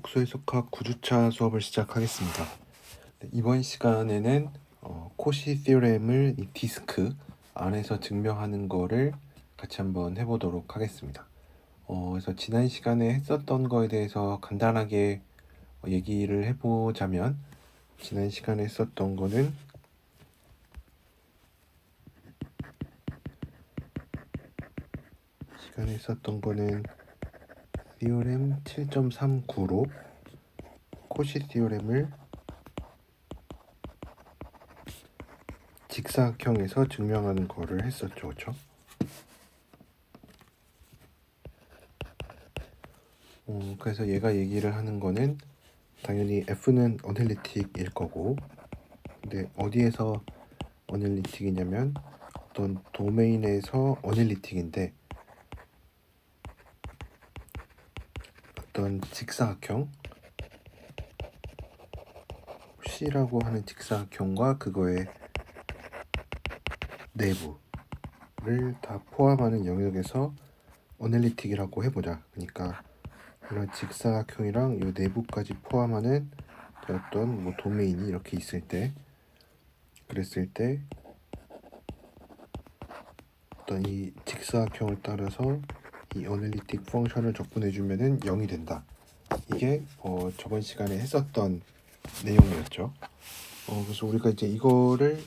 독소해석학 9주차 수업을 시작하겠습니다. 이번 시간에는 코시 티오렘을 이 디스크 안에서 증명하는 거를 같이 한번 해보도록 하겠습니다. 그래서 지난 시간에 했었던 거에 대해서 간단하게 얘기를 해보자면, 지난 시간에 했었던 거는 티오렘 7.39로 코시 티오렘을 직사각형에서 증명하는 거를 했었죠, 그렇죠? 그래서 얘가 얘기를 하는 거는 당연히 F는 어널리틱일 거고, 근데 어디에서 어널리틱이냐면 어떤 도메인에서 어널리틱인데, 어떤 직사각형 C라고 하는 직사각형과 그거의 내부를 다 포함하는 영역에서 어널리틱이라고 해보자. 그러니까 이런 직사각형이랑 이 내부까지 포함하는 어떤 도메인이 이렇게 있을 때, 그랬을 때 어떤 이 직사각형을 따라서 이 어널리틱 펑션을 적분해주면은 0이 된다. 이게 저번 시간에 했었던 내용이었죠. 그래서 우리가 이제 이거를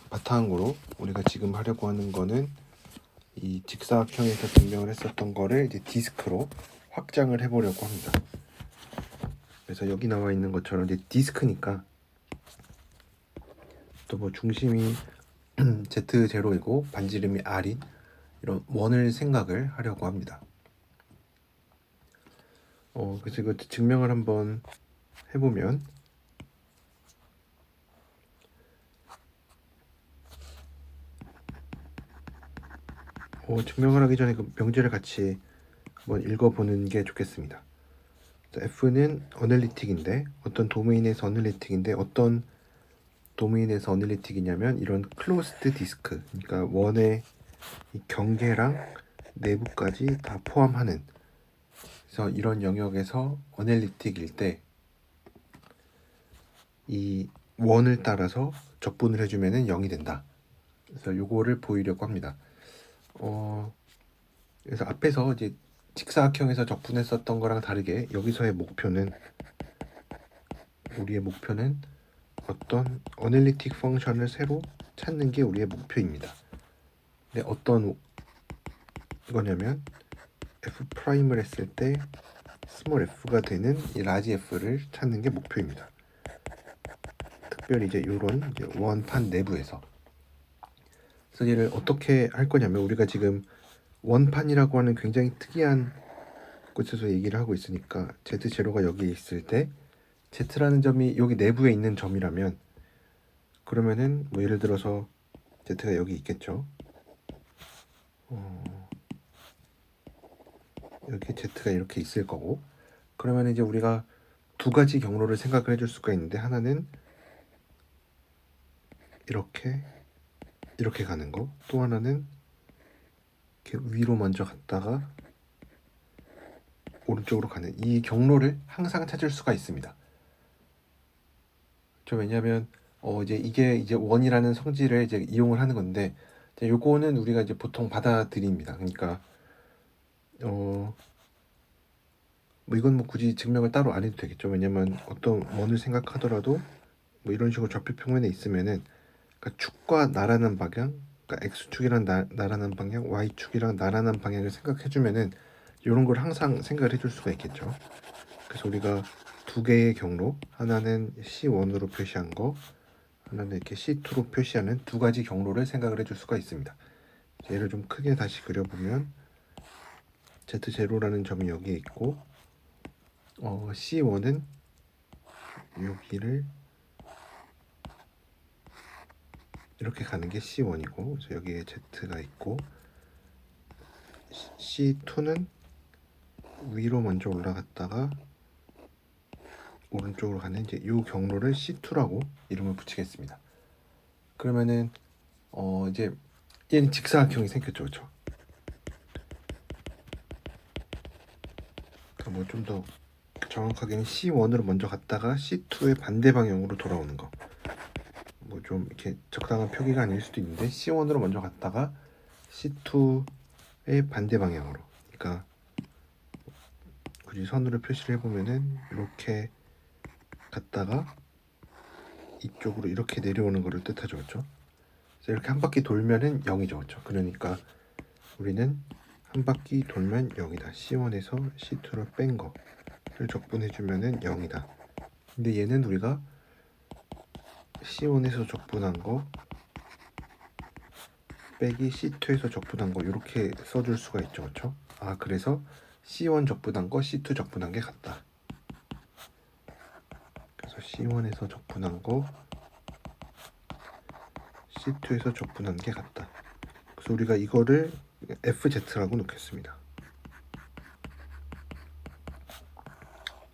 바탕으로 우리가 지금 하려고 하는 거는 이 직사각형에서 증명을 했었던 거를 이제 디스크로 확장을 해보려고 합니다. 그래서 여기 나와 있는 것처럼 이제 디스크니까 또 중심이 Z0이고 반지름이 R인 이런 원을 생각을 하려고 합니다. 그래서 이거 증명을 한번 해보면, 증명을 하기 전에 그 명제를 같이 한번 읽어보는 게 좋겠습니다. F는 어널리틱인데, 어떤 도메인에서 어널리틱인데, 어떤 도메인에서 어널리틱이냐면 이런 클로스드 디스크, 그러니까 원의 이 경계랑 내부까지 다 포함하는, 그래서 이런 영역에서 어널리틱일 때 이 원을 따라서 적분을 해주면은 0이 된다. 그래서 요거를 보이려고 합니다. 그래서 앞에서 이제 직사각형에서 적분했었던 거랑 다르게 여기서의 목표는, 우리의 목표는 어떤 어널리틱 펑션을 새로 찾는 게 우리의 목표입니다. 근데 어떤 거냐면 F'을 했을 때 스몰 f가 되는 이 라지 F를 찾는 게 목표입니다. 특별히 이제 이런 원판 내부에서. 그래서 얘를 어떻게 할 거냐면, 우리가 지금 원판이라고 하는 굉장히 특이한 곳에서 얘기를 하고 있으니까 Z0가 여기 있을 때 Z라는 점이 여기 내부에 있는 점이라면, 그러면은 예를 들어서 Z가 여기 있겠죠. 여기 Z가 이렇게 있을 거고, 그러면 이제 우리가 두 가지 경로를 생각을 해줄 수가 있는데, 하나는 이렇게 가는 거, 또 하나는 이렇게 위로 먼저 갔다가 오른쪽으로 가는 이 경로를 항상 찾을 수가 있습니다. 왜냐하면 이게 이제 원이라는 성질을 이제 이용을 하는 건데, 요거는 우리가 이제 보통 받아들입니다. 그러니까 이건 굳이 증명을 따로 안 해도 되겠죠. 왜냐면 어떤 원을 생각하더라도 이런 식으로 좌표 평면에 있으면은, 그러니까 축과 나라는 방향, 그러니까 x축이랑 나라는 방향, y축이랑 나라는 방향을 생각해주면은 이런 걸 항상 생각을 해줄 수가 있겠죠. 그래서 우리가 두 개의 경로, 하나는 C1으로 표시한 거, 하나는 이렇게 C2로 표시하는 두 가지 경로를 생각을 해줄 수가 있습니다. 얘를 좀 크게 다시 그려보면, Z0라는 점이 여기에 있고, C1은 여기를 이렇게 가는 게 C1이고, 그래서 여기에 Z가 있고, C2는 위로 먼저 올라갔다가 오른쪽으로 가는 이제 이 경로를 C2라고 이름을 붙이겠습니다. 그러면은 이제 얘는 직사각형이 생겼죠, 그렇죠? 그러니까 좀 더 정확하게는 C1으로 먼저 갔다가 C2의 반대 방향으로 돌아오는 거. 뭐 좀 이렇게 적당한 표기가 아닐 수도 있는데 C1으로 먼저 갔다가 C2의 반대 방향으로. 그러니까 굳이 선으로 표시를 해보면은 이렇게 갔다가 이쪽으로 이렇게 내려오는 거를 뜻하죠, 그렇죠? 이렇게 한 바퀴 돌면은 0이죠, 그렇죠? 그러니까 우리는 한 바퀴 돌면 0이다. C1에서 C2를 뺀 거를 적분해주면은 0이다. 근데 얘는 우리가 C1에서 적분한 거 빼기 C2에서 적분한 거 이렇게 써줄 수가 있죠, 그렇죠? 아, 그래서 C1 적분한 거 C2 적분한 게 같다. 그래서 C1에서 적분한 거 C2에서 적분한 게 같다. 그래서 우리가 이거를 FZ라고 놓겠습니다.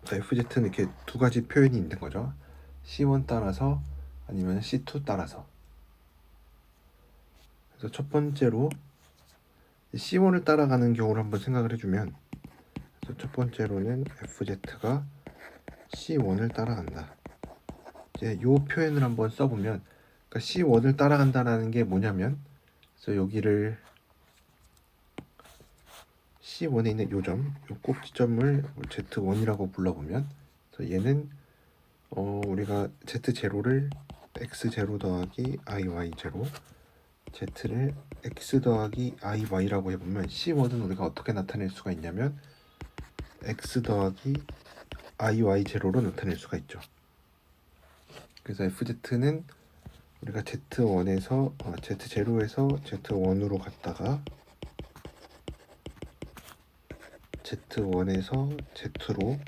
FZ는 이렇게 두 가지 표현이 있는 거죠. C1 따라서 아니면 C2 따라서. 그래서 첫 번째로 C1을 따라가는 경우를 한번 생각을 해주면, 그래서 첫 번째로는 FZ가 C1을 따라간다. 이제 이 표현을 한번 써보면, 그러니까 C1을 따라간다라는 게 뭐냐면, 그래서 여기를 C1에 있는 요 점, 요 꼭지점을 Z1이라고 불러보면, 그래서 얘는 우리가 Z0를 X0 더하기 IY0, Z를 X 더하기 IY라고 해보면 C1은 우리가 어떻게 나타낼 수가 있냐면 X 더하기 IY0로 나타낼 수가 있죠. 그래서 FZ는 우리가 Z1에서 Z0에서 Z1으로 갔다가 Z1에서 Z로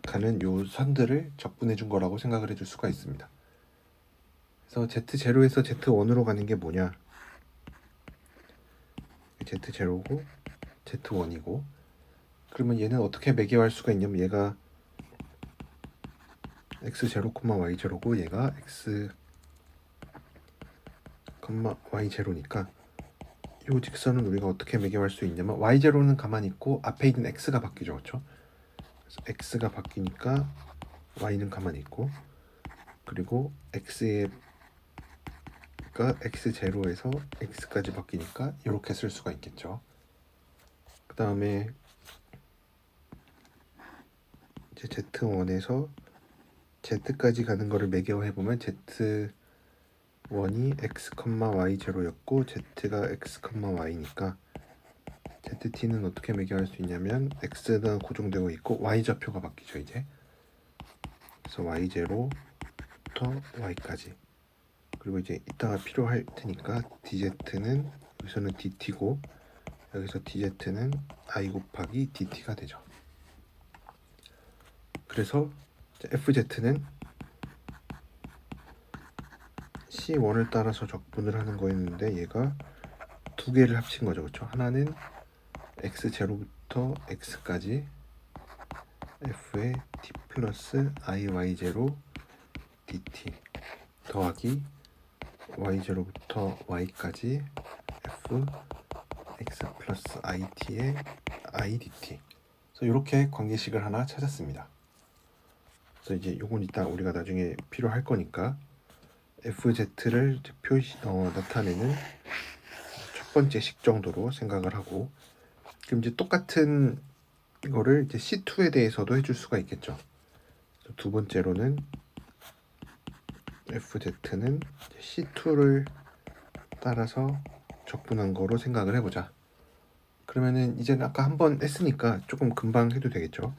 가는 요 선들을 적분해 준 거라고 생각을 해줄 수가 있습니다. 그래서 Z0에서 Z1으로 가는 게 뭐냐? Z0고 Z1이고, 그러면 얘는 어떻게 매개할 수가 있냐면 얘가 X0, Y0고 얘가 X, Y0니까 이 직선은 우리가 어떻게 매개할 수 있냐면 Y0는 가만히 있고 앞에 있는 X가 바뀌죠, 그렇죠? 그래서 X가 바뀌니까 Y는 가만히 있고, 그리고 X가 X0에서 X까지 바뀌니까 이렇게 쓸 수가 있겠죠. 그 다음에 이제 Z1에서 Z까지 가는 거를 매개해보면 Z1이 X, Y0였고 Z가 X, Y니까 ZT는 어떻게 매개할 수 있냐면 X가 고정되고 있고 Y좌표가 바뀌죠, 이제. 그래서 Y0부터 Y까지. 그리고 이제 이따가 필요할 테니까 DZ는 여기서는 DT고 여기서 DZ는 I 곱하기 DT가 되죠. 그래서 FZ는 C1을 따라서 적분을 하는 거였는데 얘가 두 개를 합친 거죠, 그렇죠? 하나는 X0부터 X까지 F의 T 플러스 IY0 DT 더하기 Y0부터 Y까지 F X 플러스 IT의 IDT. 그래서 이렇게 관계식을 하나 찾았습니다. 그래서 이제 요건 이따 우리가 나중에 필요할 거니까 FZ를 나타내는 첫 번째 식 정도로 생각을 하고, 그럼 이제 똑같은 이거를 이제 C2에 대해서도 해줄 수가 있겠죠. 두 번째로는 FZ는 C2를 따라서 적분한 거로 생각을 해보자. 그러면은 이제는 아까 한번 했으니까 조금 금방 해도 되겠죠.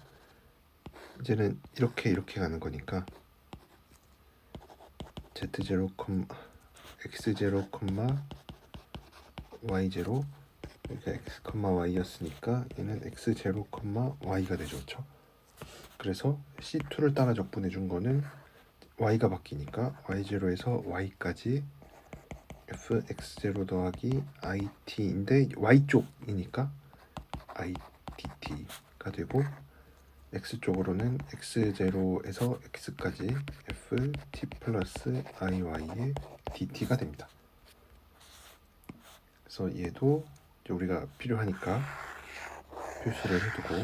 이제는 이렇게 가는 거니까 Z0, X0, Y0, 여기가 X, Y였으니까 얘는 X0, Y가 되죠, 그렇죠? 그래서 C2를 따라 적분해 준 거는 Y가 바뀌니까 Y0에서 Y까지 Fx0 더하기 IT인데 Y쪽이니까 IDT가 되고, X쪽으로는 X0에서 X까지 FT 플러스 IY의 DT가 됩니다. 그래서 얘도 우리가 필요하니까 표시를 해두고,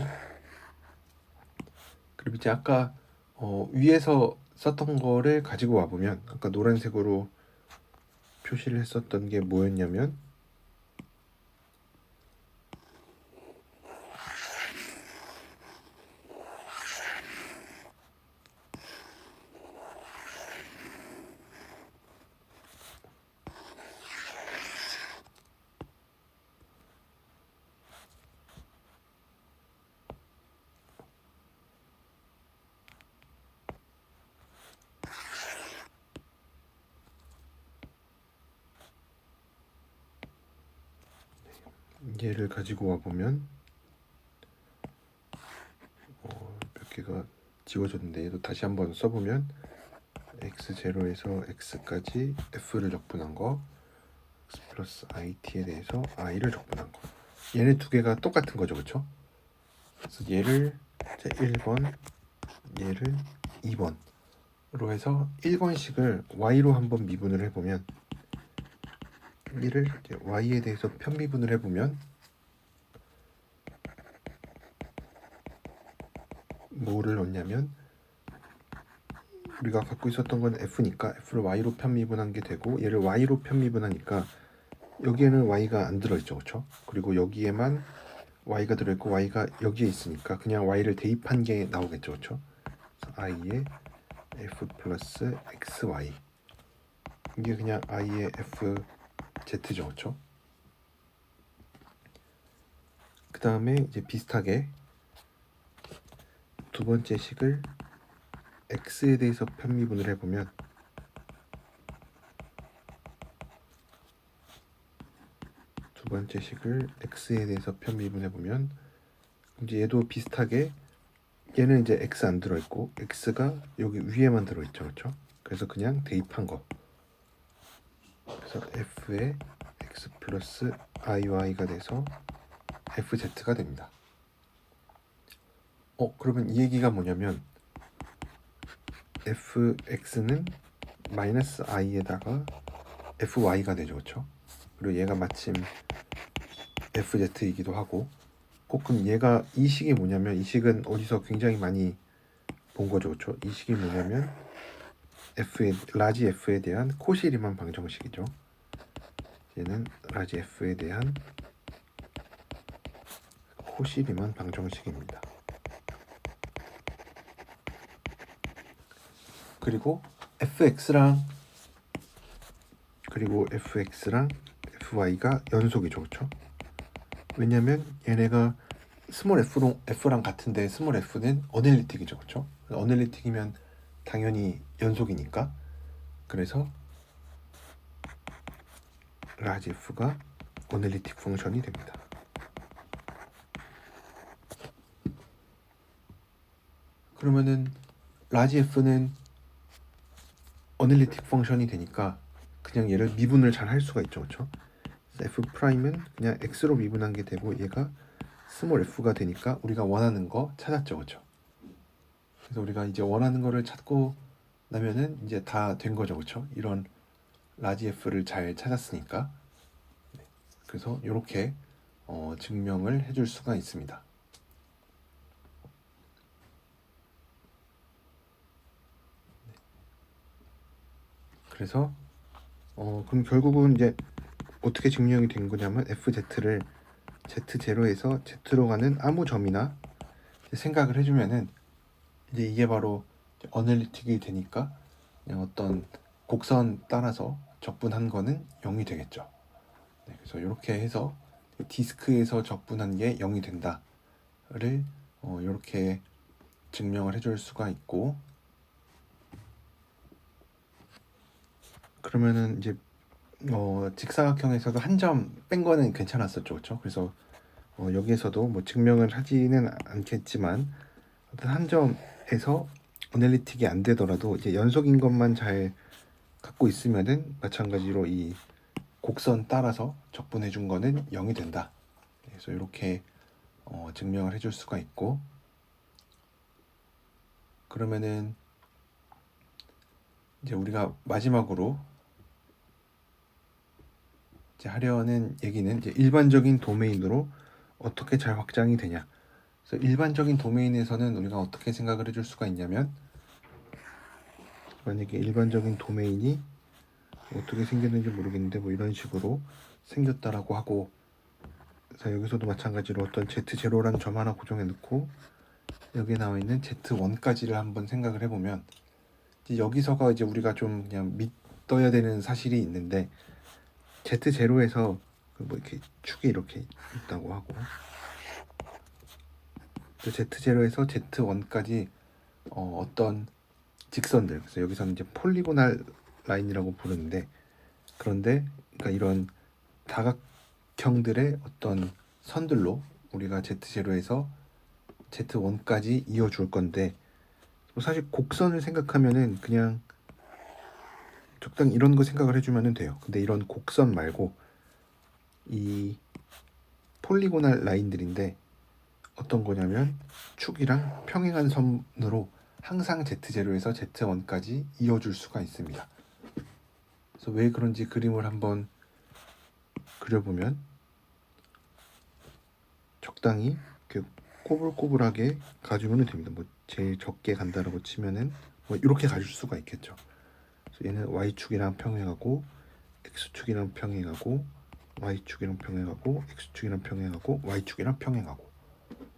그리고 이제 아까 위에서 썼던 거를 가지고 와보면 아까 노란색으로 표시를 했었던 게 뭐였냐면 얘를 가지고 와보면 몇 개가 지워졌는데 얘도 다시 한번 써보면 x0에서 x까지 f를 적분한 거 x 플러스 it에 대해서 i를 적분한 거 얘네 두 개가 똑같은 거죠, 그쵸? 그래서 얘를 1번 얘를 2번으로 해서 1번씩을 y로 한번 미분을 해보면 얘를 y에 대해서 편미분을 해보면 뭐를 얻냐면 우리가 갖고 있었던 건 f니까 f를 y로 편미분한 게 되고 얘를 y로 편미분하니까 여기에는 y가 안 들어있죠, 그렇죠? 그리고 여기에만 y가 들어있고 y가 여기에 있으니까 그냥 y를 대입한 게 나오겠죠, 그렇죠? i의 f 플러스 xy 이게 그냥 i의 fz죠, 그렇죠? 그 다음에 이제 비슷하게 두 번째 식을 x에 대해서 편미분을 해보면 두 번째 식을 x에 대해서 편미분해보면 이제 얘도 비슷하게 얘는 이제 x 안 들어있고 x가 여기 위에만 들어있죠, 그렇죠? 그래서 그냥 대입한 거. 그래서 f의 x 플러스 iy가 돼서 fz가 됩니다. 그러면 이 얘기가 뭐냐면 fx는 마이너스 i에다가 fy가 되죠, 그렇죠? 그리고 얘가 마침 fz이기도 하고 그럼 얘가 이 식이 뭐냐면 이 식은 어디서 굉장히 많이 본 거죠, 그렇죠? 이 식이 뭐냐면 라지 f에 대한 코시리만 방정식이죠. 얘는 라지 f에 대한 코시리만 방정식입니다. 그리고 fx랑 fy가 연속이죠, 그렇죠? 왜냐면 얘네가 스몰 f랑 같은데 스몰 f는 어널리틱이죠, 그렇죠? 어널리틱이면 당연히 연속이니까. 그래서 라지 f가 어널리틱 펑션이 됩니다. 그러면은 라지 f는 어널리틱 펑션이 되니까 그냥 얘를 미분을 잘 할 수가 있죠, 그렇죠? f'은 그냥 x로 미분한 게 되고 얘가 스몰 f가 되니까 우리가 원하는 거 찾았죠, 그렇죠? 그래서 우리가 이제 원하는 거를 찾고 나면은 이제 다 된 거죠, 그렇죠? 이런 라지 f를 잘 찾았으니까. 그래서 이렇게 증명을 해줄 수가 있습니다. 그래서 그럼 결국은 이제 어떻게 증명이 된 거냐면 fz를 z0에서 z로 가는 아무 점이나 생각을 해주면은 이제 이게 바로 어널리틱이 되니까 그냥 어떤 곡선 따라서 적분한 거는 0이 되겠죠. 네, 그래서 이렇게 해서 디스크에서 적분한 게 0이 된다를 이렇게 증명을 해줄 수가 있고, 그러면은 이제 직사각형에서도 한 점 뺀 거는 괜찮았었죠, 그렇죠? 그래서 여기에서도 뭐 증명을 하지는 않겠지만 어떤 한 점에서 어널리틱이 안 되더라도 이제 연속인 것만 잘 갖고 있으면은 마찬가지로 이 곡선 따라서 적분해 준 거는 0이 된다. 그래서 이렇게 증명을 해줄 수가 있고, 그러면은 이제 우리가 마지막으로 이제 하려는 얘기는 이제 일반적인 도메인으로 어떻게 잘 확장이 되냐. 그래서 일반적인 도메인에서는 우리가 어떻게 생각을 해줄 수가 있냐면, 만약에 일반적인 도메인이 어떻게 생겼는지 모르겠는데 뭐 이런 식으로 생겼다라고 하고, 자, 여기서도 마찬가지로 어떤 Z0라는 점 하나 고정해 놓고 여기에 나와 있는 Z1까지를 한번 생각을 해보면, 이제 여기서가 이제 우리가 좀 그냥 믿어야 되는 사실이 있는데, Z0에서 뭐 이렇게 축이 이렇게 있다고 하고, 또 Z0에서 Z1까지 어떤 직선들, 그래서 여기서는 이제 폴리고날 라인이라고 부르는데, 그런데 그러니까 이런 다각형들의 어떤 선들로 우리가 Z0에서 Z1까지 이어줄 건데, 사실 곡선을 생각하면은 그냥 적당히 이런 거 생각을 해주면 돼요. 근데 이런 곡선 말고 이 폴리고날 라인들인데 어떤 거냐면 축이랑 평행한 선으로 항상 Z0에서 Z1까지 이어줄 수가 있습니다. 그래서 왜 그런지 그림을 한번 그려보면, 적당히 이렇게 꼬불꼬불하게 가주면 됩니다. 뭐 제일 적게 간다라고 치면은 뭐 이렇게 가줄 수가 있겠죠. 그래서 얘는 Y축이랑 평행하고 X축이랑 평행하고 Y축이랑 평행하고 X축이랑 평행하고 Y축이랑 평행하고,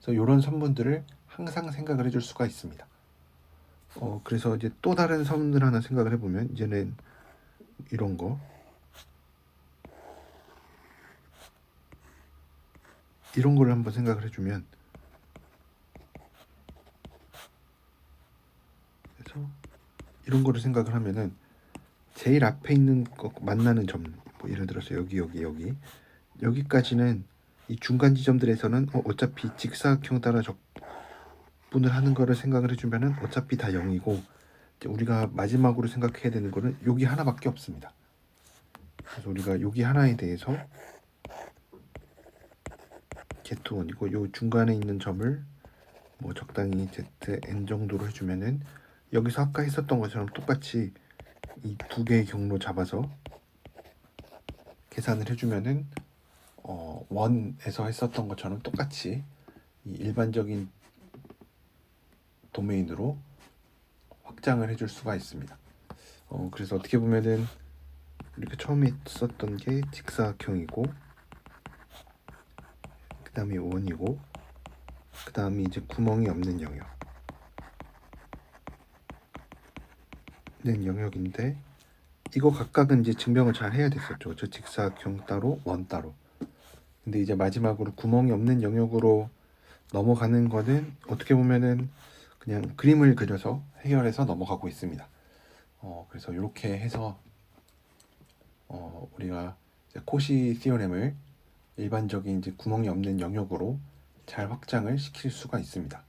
그래서 이런 선분들을 항상 생각을 해줄 수가 있습니다. 그래서 이제 또 다른 선분들 하나 생각을 해보면, 이제는 이런 거, 이런 거를 한번 생각을 해주면, 그래서 이런 거를 생각을 하면은 제일 앞에 있는 거 만나는 점, 뭐 예를 들어서 여기 여기까지는 이 중간 지점들에서는 어차피 직사각형 따라 적분을 하는 거를 생각을 해주면은 어차피 다 0이고, 우리가 마지막으로 생각해야 되는 거는 여기 하나밖에 없습니다. 그래서 우리가 여기 하나에 대해서 Z1이고, 요 중간에 있는 점을 뭐 적당히 ZN 정도로 해주면은, 여기서 아까 했었던 것처럼 똑같이 이 두 개의 경로 잡아서 계산을 해주면은 원에서 했었던 것처럼 똑같이 이 일반적인 도메인으로 확장을 해줄 수가 있습니다. 그래서 어떻게 보면은 이렇게 처음에 썼던 게 직사각형이고, 그 다음에 원이고, 그 다음에 이제 구멍이 없는 영역인데, 이거 각각은 이제 증명을 잘 해야 됐었죠. 저 직사각형 따로 원 따로. 근데 이제 마지막으로 구멍이 없는 영역으로 넘어가는 거는 어떻게 보면은 그냥 그림을 그려서 해결해서 넘어가고 있습니다. 그래서 이렇게 해서 우리가 이제 코시 시오렘을 일반적인 이제 구멍이 없는 영역으로 잘 확장을 시킬 수가 있습니다.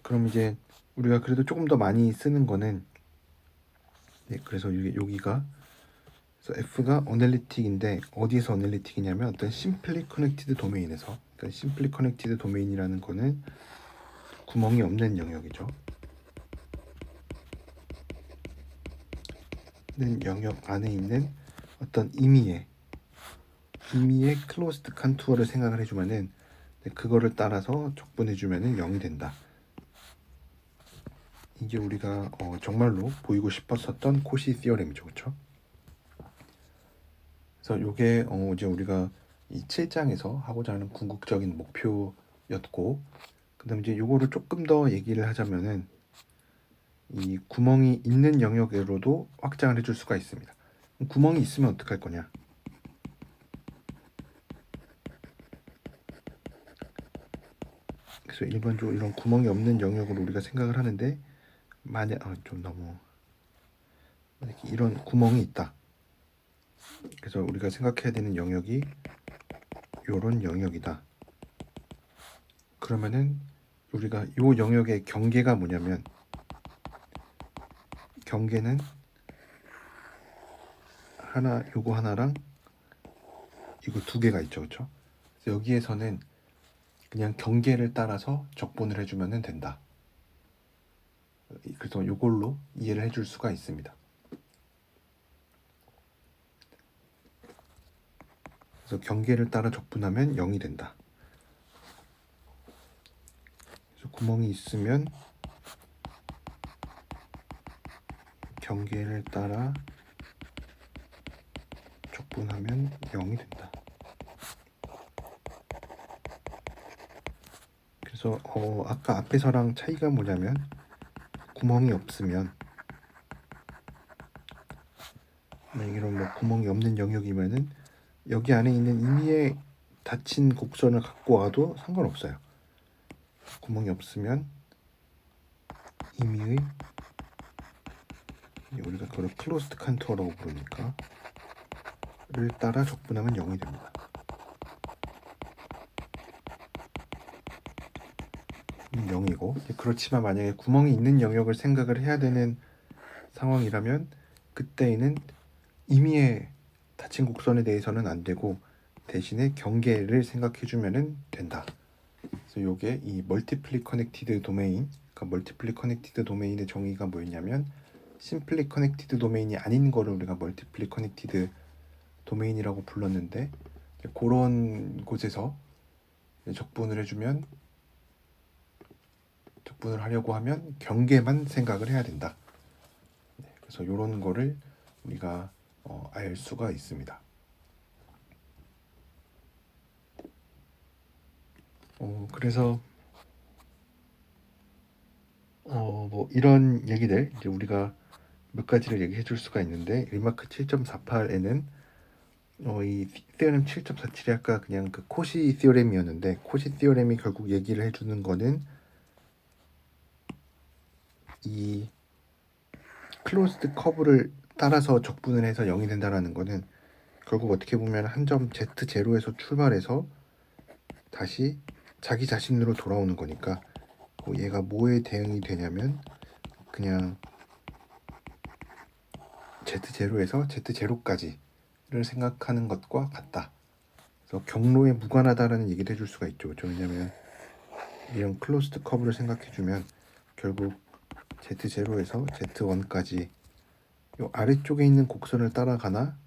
그럼 이제 우리가 그래도 조금 더 많이 쓰는 거는, 그래서 여기가, 그래서 F가 어널리틱인데 어디에서 어널리틱이냐면 어떤 심플리 커넥티드 도메인에서, 그러니까 심플리 커넥티드 도메인이라는 거는 구멍이 없는 영역이죠. 영역 안에 있는 어떤 임의의 클로즈드 컨투어를 생각을 해주면은, 그거를 따라서 적분해주면은 0이 된다. 이게 우리가 정말로 보이고 싶었었던 코시 시오렘이죠, 그렇죠? 그래서 이게 이제 우리가 이 7장에서 하고자 하는 궁극적인 목표였고, 그다음에 이제 요거를 조금 더 얘기를 하자면은 이 구멍이 있는 영역으로도 확장을 해줄 수가 있습니다. 구멍이 있으면 어떡할 거냐? 그래서 일반적으로 이런 구멍이 없는 영역으로 우리가 생각을 하는데, 만약 좀 너무 이런 구멍이 있다. 그래서 우리가 생각해야 되는 영역이 요런 영역이다. 그러면은 우리가 요 영역의 경계가 뭐냐면, 경계는 요거 하나랑 이거 두 개가 있죠, 그렇죠? 그래서 여기에서는 그냥 경계를 따라서 적분을 해주면 된다. 그래서 요걸로 이해를 해줄 수가 있습니다. 그래서 경계를 따라 적분하면 0이 된다. 그래서 구멍이 있으면 경계를 따라 적분하면 0이 된다. 그래서 아까 앞에서랑 차이가 뭐냐면 구멍이 없으면 이런 뭐 구멍이 없는 영역이면은 여기 안에 있는 임의의 닫힌 곡선을 갖고 와도 상관없어요. 구멍이 없으면 임의의 우리가 그걸 클로스드 컨투어라고 부르니까 를 따라 적분하면 0이 됩니다. 0이고 그렇지만 만약에 구멍이 있는 영역을 생각을 해야 되는 상황이라면 그때에는 임의의 닫힌 곡선에 대해서는 안 되고 대신에 경계를 생각해 주면 된다. 그래서 요게 이 멀티플리 커넥티드 도메인, 그러니까 멀티플리 커넥티드 도메인의 정의가 뭐였냐면 심플리 커넥티드 도메인이 아닌 거를 우리가 멀티플리 커넥티드 도메인이라고 불렀는데 그런 곳에서 적분을 해주면 적분을 하려고 하면 경계만 생각을 해야 된다. 그래서 이런 거를 우리가 알 수가 있습니다. 그래서 뭐 이런 얘기들 이제 우리가 몇 가지를 얘기해 줄 수가 있는데 1마크 7.48에는 이 theorem 7.47이 아까 그냥 그 코시 theorem이었는데 코시 theorem이 결국 얘기를 해주는 거는 이 클로즈드 커브를 따라서 적분을 해서 0이 된다라는 거는 결국 어떻게 보면 한 점 Z0에서 출발해서 다시 자기 자신으로 돌아오는 거니까 얘가 뭐에 대응이 되냐면 그냥 Z0에서 Z0까지를 생각하는 것과 같다. 그래서 경로에 무관하다라는 얘기를 해줄 수가 있죠. 왜냐하면 이런 클로스드 커브를 생각해주면 결국 Z0에서 Z1까지 요 아래쪽에 있는 곡선을 따라가나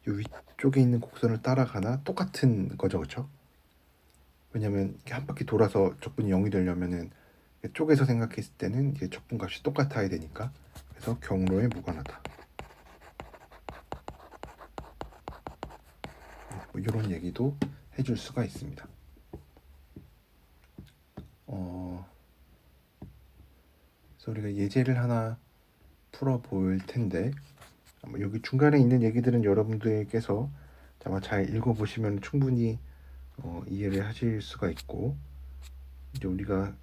요 위쪽에 있는 곡선을 따라가나 똑같은 거죠, 그렇죠? 왜냐면 이렇게 한 바퀴 돌아서 적분이 0이 되려면은 쪽에서 생각했을 때는 이제 적분 값이 똑같아야 되니까 그래서 경로에 무관하다. 뭐 이런 얘기도 해줄 수가 있습니다. 그래서 우리가 예제를 하나 풀어 볼 텐데 여기 중간에 있는 얘기들은 여러분들께서 아마 잘 읽어보시면 충분히 이해를 하실 수가 있고 이제 우리가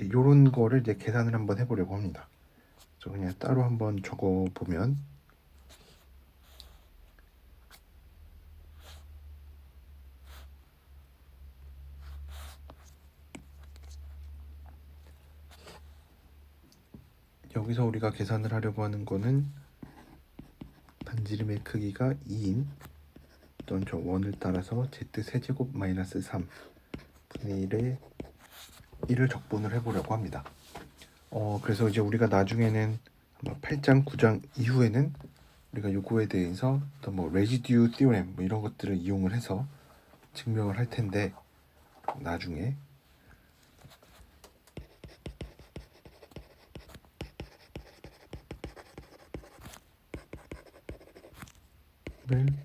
이런 거를 이제 계산을 한번 해보려고 합니다. 그래서 그냥 따로 한번 적어 보면 여기서 우리가 계산을 하려고 하는 거는 반지름의 크기가 2인 어떤 저 원을 따라서 z 세제곱 마이너스 3 분의 1을 적분을 해보려고 합니다. 그래서 이제 우리가 나중에는 8장, 9장 이후에는 우리가 요거에 대해서 또 뭐 레지듀 티오렘 뭐 이런 것들을 이용을 해서 증명을 할 텐데 나중에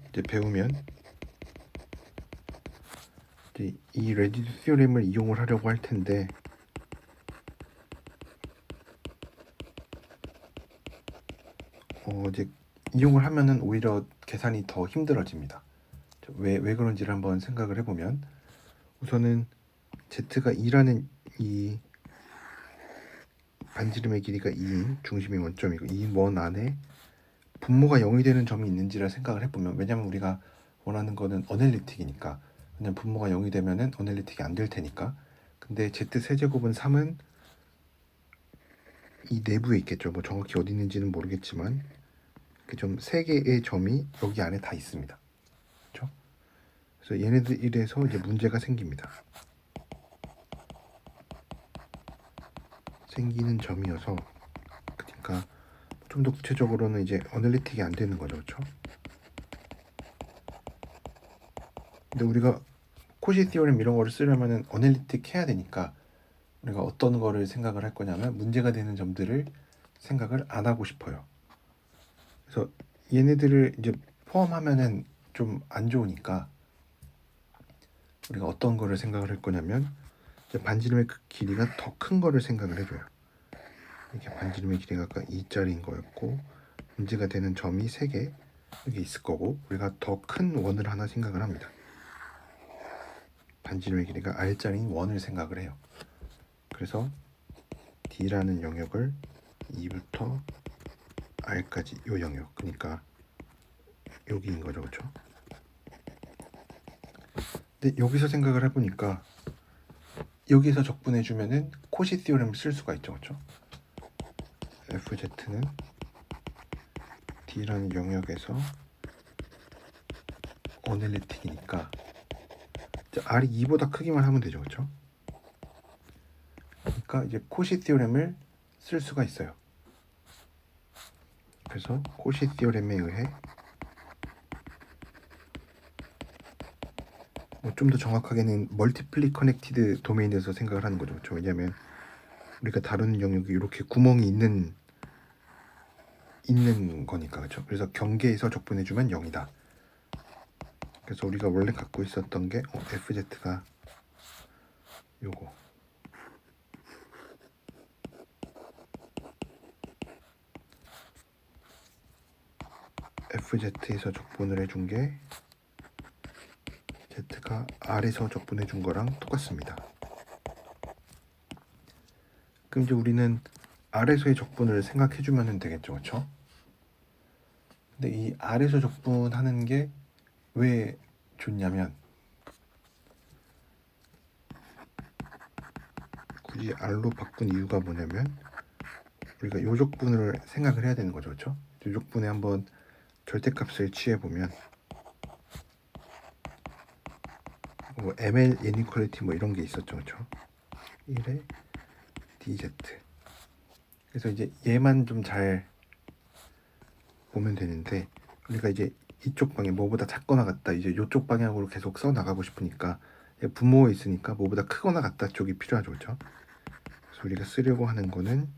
이제 배우면 이제 이 레지듀 티오렘을 이용을 하려고 할 텐데 이제 이용을 하면은 오히려 계산이 더 힘들어집니다. 왜 그런지를 한번 생각을 해보면 우선은 Z가 2라는 이 반지름의 길이가 2인 중심이 원점이고 이 원 안에 분모가 0이 되는 점이 있는지를 생각을 해보면 왜냐면 우리가 원하는 거는 어널리틱이니까 그냥 분모가 0이 되면은 어널리틱이 안 될 테니까 근데 Z 세제곱은 3은 이 내부에 있겠죠. 뭐 정확히 어디 있는지는 모르겠지만 좀 3개의 점이 여기 안에 다 있습니다. 그렇죠? 그래서 얘네들에서 이제 문제가 생깁니다. 생기는 점이어서 그러니까 좀 더 구체적으로는 이제 어널리틱이 안 되는 거죠. 그렇죠? 근데 우리가 코시 티오렘 이런 거를 쓰려면은 어널리틱 해야 되니까 우리가 어떤 거를 생각을 할 거냐면 문제가 되는 점들을 생각을 안 하고 싶어요. 그래서 얘네들을 이제 포함하면은 좀 안 좋으니까 우리가 어떤 거를 생각을 할 거냐면 이제 반지름의 길이가 더 큰 거를 생각을 해줘요. 이게 반지름의 길이가 아까 2짜리인 거였고 문제가 되는 점이 3개 여기 있을 거고 우리가 더 큰 원을 하나 생각을 합니다. 반지름의 길이가 R짜리인 원을 생각을 해요. 그래서 D라는 영역을 2부터 R까지 요 영역, 그러니까 여기인 거죠, 그렇죠? 근데 여기서 생각을 해보니까 여기서 적분해주면은 코시 티오렘을 쓸 수가 있죠, 그렇죠? FZ는 D라는 영역에서 어널리틱이니까 R이 2보다 크기만 하면 되죠, 그렇죠? 그러니까 이제 코시 티오렘을 쓸 수가 있어요. 그래서 코시 티오렘에 의해 좀 더 정확하게는 멀티플리 커넥티드 도메인에서 생각을 하는 거죠, 그렇죠? 왜냐하면 우리가 다루는 영역이 이렇게 구멍이 있는 거니까, 그렇죠? 그래서 경계에서 적분해주면 0이다. 그래서 우리가 원래 갖고 있었던 게 FZ가 요거 FZ에서 적분을 해준 게 Z가 R에서 적분해 준 거랑 똑같습니다. 그럼 이제 우리는 R에서의 적분을 생각해 주면 되겠죠, 그렇죠? 근데 이 R에서 적분하는 게 왜 좋냐면 굳이 R로 바꾼 이유가 뭐냐면 우리가 요 적분을 생각을 해야 되는 거죠, 그렇죠? 요 적분에 한번 절대값을 취해 보면 뭐 ML 이니퀄리티 뭐 이런 게 있었죠, 그렇죠? 1에 DZ. 그래서 이제 얘만 좀 잘 보면 되는데 우리가 이제 이쪽 방에 뭐보다 작거나 같다 이제 이쪽 방향으로 계속 써 나가고 싶으니까 분모에 있으니까 뭐보다 크거나 같다 쪽이 필요하죠, 그렇죠? 그래서 우리가 쓰려고 하는 거는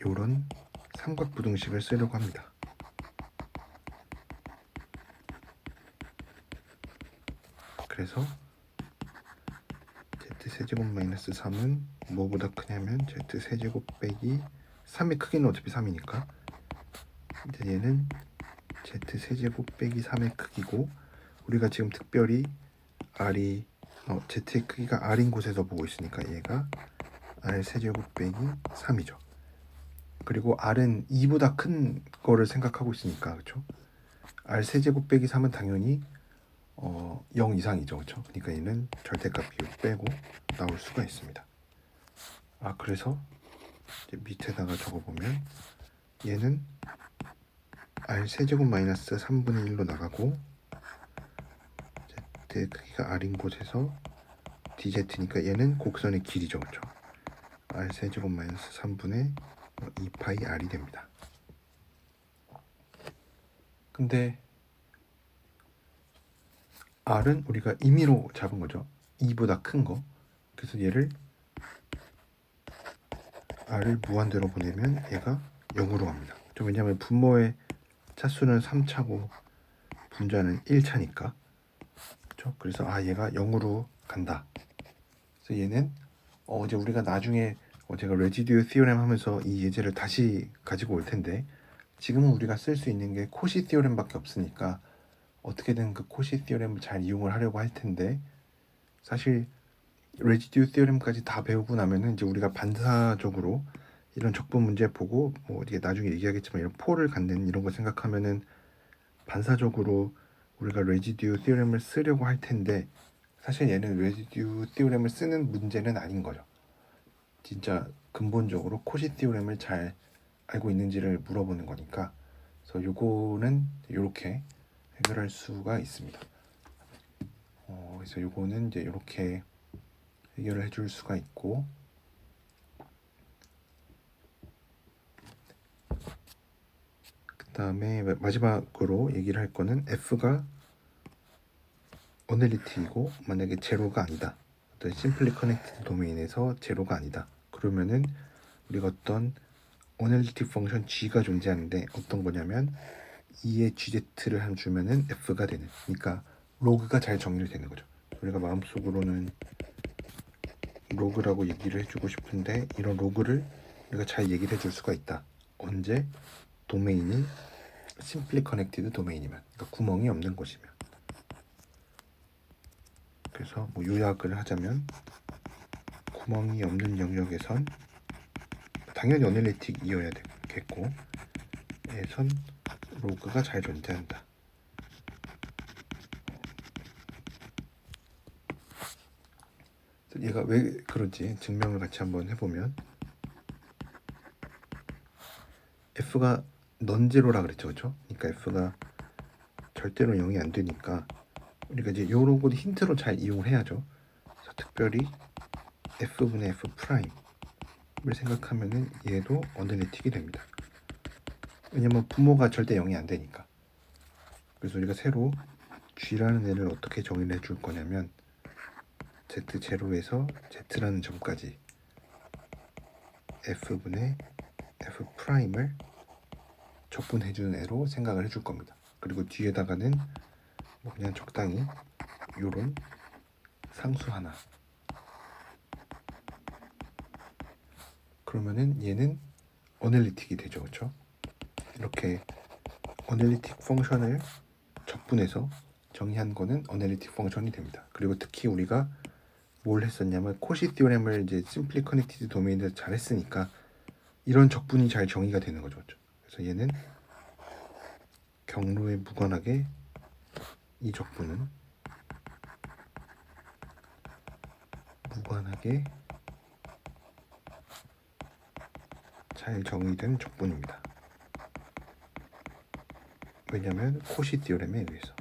요런 삼각부등식을 쓰려고 합니다. 그래서 z세제곱 마이너스 3은 뭐보다 크냐면 z세제곱 빼기 3의 크기는 어차피 3이니까 이제 얘는 z세제곱 빼기 3의 크기고 우리가 지금 특별히 r이 z의 크기가 r인 곳에서 보고 있으니까 얘가 r 세제곱 빼기 3이죠. 그리고 r은 2보다 큰 거를 생각하고 있으니까, 그렇죠? r 세제곱 빼기 3은 당연히 0 이상이죠, 그렇죠? 그러니까 얘는 절대값 비율 빼고 나올 수가 있습니다. 그래서 이제 밑에다가 적어보면 얘는 r 세제곱 마이너스 3분의 1로 나가고 z 크기가 r인 곳에서 dz니까 얘는 곡선의 길이죠, 그렇죠? r 세제곱 마이너스 3분의 2파이 r이 됩니다. 근데 r은 우리가 임의로 잡은 거죠. 2보다 큰 거. 그래서 얘를 r을 무한대로 보내면 얘가 0으로 갑니다. 왜냐하면 분모의 차수는 3차고 분자는 1차니까. 그렇죠? 그래서 얘가 0으로 간다. 그래서 얘는 이제 우리가 나중에 제가 레지듀 티오렘 하면서 이 예제를 다시 가지고 올 텐데 지금은 우리가 쓸 수 있는 게 코시 티오렘밖에 없으니까 어떻게든 그 코시 티오렘을 잘 이용을 하려고 할 텐데 사실 레지듀 티오렘까지 다 배우고 나면은 이제 우리가 반사적으로 이런 적분 문제 보고 뭐 이게 나중에 얘기하겠지만 이런 폴을 갖는 이런 거 생각하면은 반사적으로 우리가 레지듀 티오렘을 쓰려고 할 텐데 사실 얘는 레지듀 티오렘을 쓰는 문제는 아닌 거죠. 진짜 근본적으로 코시 티오렘을 잘 알고 있는지를 물어보는 거니까 그래서 요거는 이렇게 해결할 수가 있습니다. 그래서 요거는 이제 이렇게 해결을 해줄 수가 있고 그 다음에 마지막으로 얘기를 할 거는 F가 어널리티이고 만약에 제로가 아니다. 어떤 심플리 커넥티드 도메인에서 제로가 아니다. 그러면은 우리가 어떤 어널리틱 펑션 g가 존재하는데 어떤 거냐면 2의 gz를 한 주면은 f가 되는, 그러니까 로그가 잘 정리되는 거죠. 우리가 마음속으로는 로그라고 얘기를 해주고 싶은데 이런 로그를 우리가 잘 얘기를 해줄 수가 있다. 언제? 도메인이 심플리 커넥티드 도메인이면, 그러니까 구멍이 없는 곳이면. 그래서 뭐 요약을 하자면 구멍이 없는 영역에선 당연히 어널리틱이어야 되겠고 에선 로그가 잘 존재한다. 얘가 왜 그런지 증명을 같이 한번 해보면 f가 넌제로라 그랬죠, 그렇죠? 그러니까 f가 절대로 0이 안 되니까 우리가 이제 요런 거 힌트로 잘 이용을 해야죠. 그래서 특별히 f분의 f 프라임을 생각하면은 얘도 어널리틱이 됩니다. 왜냐면 부모가 절대 0이 안 되니까. 그래서 우리가 새로 g라는 애를 어떻게 정의를 해줄 거냐면 z0에서 z라는 점까지 f분의 f 프라임을 적분해주는 애로 생각을 해줄 겁니다. 그리고 뒤에다가는 뭐 그냥 적당히 요런 상수 하나, 그러면은 얘는 어널리틱이 되죠, 그렇죠? 이렇게 어널리틱 펑션을 적분해서 정의한 거는 어널리틱 펑션이 됩니다. 그리고 특히 우리가 뭘 했었냐면 코시 티오렘을 이제 심플리 커넥티드 도메인에서 잘 했으니까 이런 적분이 잘 정의가 되는 거죠, 그렇죠? 그래서 얘는 경로에 무관하게 이 적분은 무관하게 잘 정의된 적분입니다. 왜냐하면 코시 티오렘에 의해서.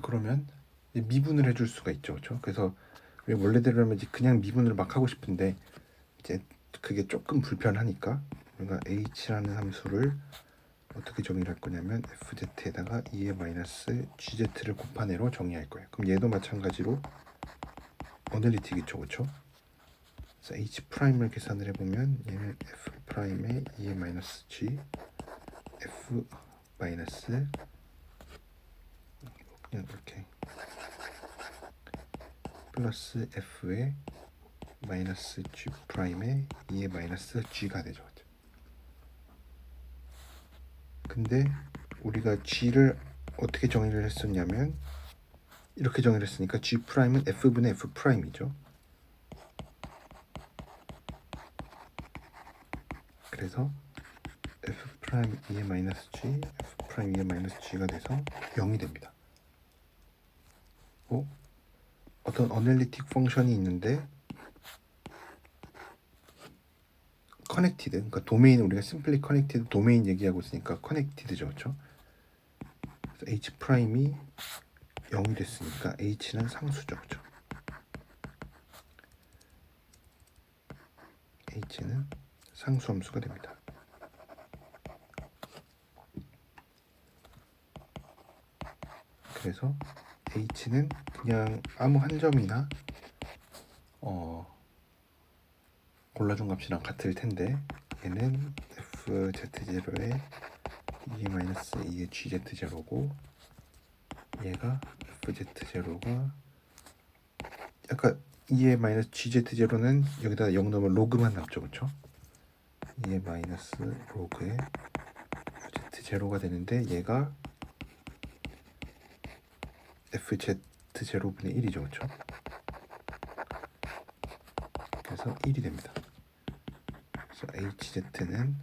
그러면 미분을 해줄 수가 있죠, 그렇죠? 그래서 원래대로라면 이제 그냥 미분을 막 하고 싶은데 이제 그게 조금 불편하니까 우리가 h라는 함수를 어떻게 정의를 할 거냐면 fz에다가 2의 마이너스 gz를 곱한 애로 정의할 거예요. 그럼 얘도 마찬가지로 어널리틱이죠, 그렇죠? 그래서 h 프라임을 계산을 해보면 얘는 f 프라임의 2의 마이너스 g f 마이너스 그냥 이렇게 플러스 f의 마이너스 g 프라임의 2의 마이너스 g가 되죠. 근데 우리가 g를 어떻게 정의를 했었냐면 이렇게 정의를 했으니까 g 프라임은 f분의 f 프라임이죠. 그래서 f 프라임 2의 마이너스 g, f 프라임 2의 마이너스 g가 돼서 0이 됩니다. 어떤 어널리틱 펑션이 있는데 커넥티드, 그러니까 도메인, 우리가 심플리 커넥티드 도메인 얘기하고 있으니까 커넥티드죠, 그렇죠? 그래서 h 프라임이 0이 됐으니까 h는 상수죠, 그렇죠? h는 상수함수가 됩니다. 그래서 h는 그냥 아무 한 점이나 골라준 값이랑 같을 텐데 얘는 fz0에 2-2의 gz0고 얘가 fz0가 약간 2의 마이너스 gz0는 여기다 0 넣으면 로그만 남죠, 그렇죠? 2의 마이너스 로그에 fz0가 되는데 얘가 fz0분의 1이죠, 그렇죠? 그래서 1이 됩니다. 그래서 hz는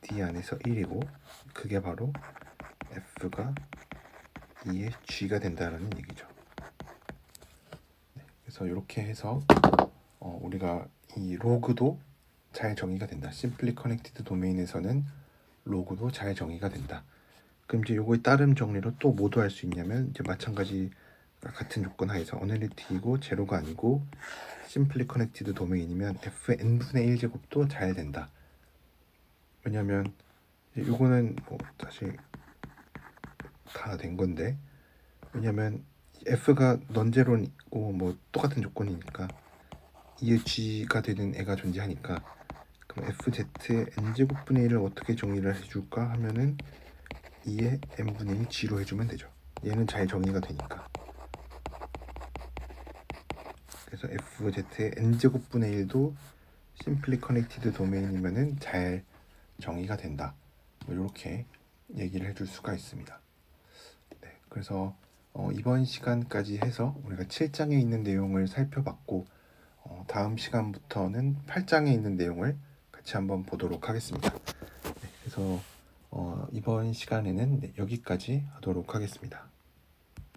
d 안에서 1이고 그게 바로 f가 2의 g가 된다는 얘기죠. 네, 그래서 이렇게 해서 우리가 이 로그도 잘 정의가 된다. 심플리 커넥티드 도메인에서는 로그도 잘 정의가 된다. 그럼 이제 요거의 다른 정리로 또 뭐도 할 수 있냐면 이제 마찬가지 같은 조건 하에서 어널리틱이고 제로가 아니고 심플리 커넥티드 도메인이면 fn분의 1제곱도 잘 된다. 왜냐면 요거는 뭐 사실 다 된 건데, 왜냐면 f가 넌제로고 뭐 똑같은 조건이니까 2의 g가 되는 애가 존재하니까, 그럼 fz의 n제곱분의 1을 어떻게 정의를 해줄까 하면은 2의 n분의 1 g로 해주면 되죠. 얘는 잘 정의가 되니까. 그래서 fz의 n제곱분의 1도 심플리 커넥티드 도메인이면은 잘 정의가 된다. 뭐 이렇게 얘기를 해줄 수가 있습니다. 네, 그래서 이번 시간까지 해서 우리가 7장에 있는 내용을 살펴봤고, 다음 시간부터는 8장에 있는 내용을 같이 한번 보도록 하겠습니다. 네, 그래서 이번 시간에는 네, 여기까지 하도록 하겠습니다.